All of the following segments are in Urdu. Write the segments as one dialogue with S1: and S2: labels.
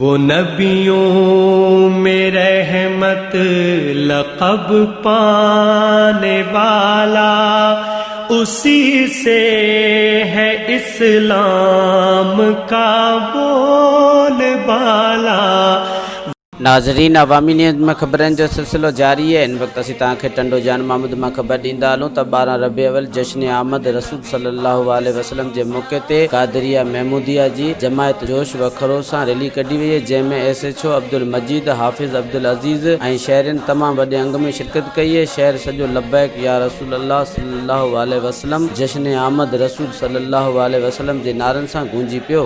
S1: وہ نبیوں میں رحمت لقب پانے والا، اسی سے ہے اسلام کا بول بالا۔
S2: ناظرین، عوامی نیوز میں خبریں جو سلسلہ جاری ہے۔ ان وقت اسی تاکہ ٹنڈو جان محمد میں خبر دیندا ہوں تا 12 ربیع الاول جشن آمد رسول صلی اللہ علیہ وسلم جے موقع تے قادریہ محمودیہ جی جماعت جوش و خروش سان ریلی کڈی وئی، جے میں S H O Abdul Majeed, حافظ عبد العزیز ۽ شہرین تمام وڈے انگ میں شرکت کئی ہے۔ شہر سجو لبیک یا رسول اللہ صلی اللہ علیہ وسلم، جشن آمد رسول صلی اللہ علیہ وسلم جے نعرن سان گونجی پیو۔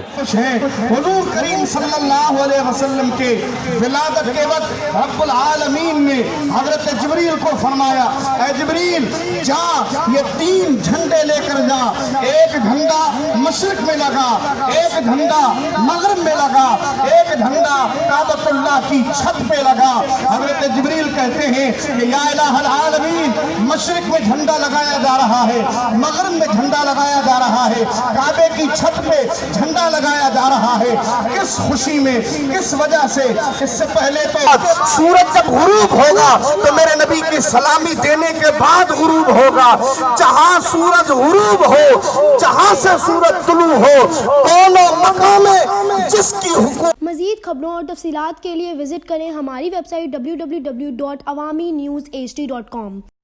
S3: حضور کریم صلی اللہ علیہ وسلم کے ولادت کے وقت رب العالمین نے حضرت جبریل کو فرمایا، اے جبریل جا یہ 3 جھنڈے لے کر جا، ایک جھنڈا مشرق میں لگا، ایک جھنڈا مغرب میں لگا، ایک جھنڈا کعبۃ اللہ کی چھت پہ لگا۔ حضرت جبریل کہتے ہیں کہ یا الہ العالمین، مشرق میں جھنڈا لگایا جا رہا ہے، مغرب میں جھنڈا لگایا جا رہا ہے، کعبے کی چھت پہ جھنڈا لگایا جا رہا ہے، کس خوشی میں، کس وجہ سے؟ اس سے پہلے تو سورج جب غروب ہوگا تو میرے نبی کی سلامی دینے کے بعد غروب ہوگا۔ جہاں سورج غروب ہو، جہاں سے سورج طلوع ہو، دونوں مقام جس کی حکومت۔
S4: مزید خبروں اور تفصیلات کے لیے وزٹ کریں ہماری ویب سائٹ www.awami-news hd.com۔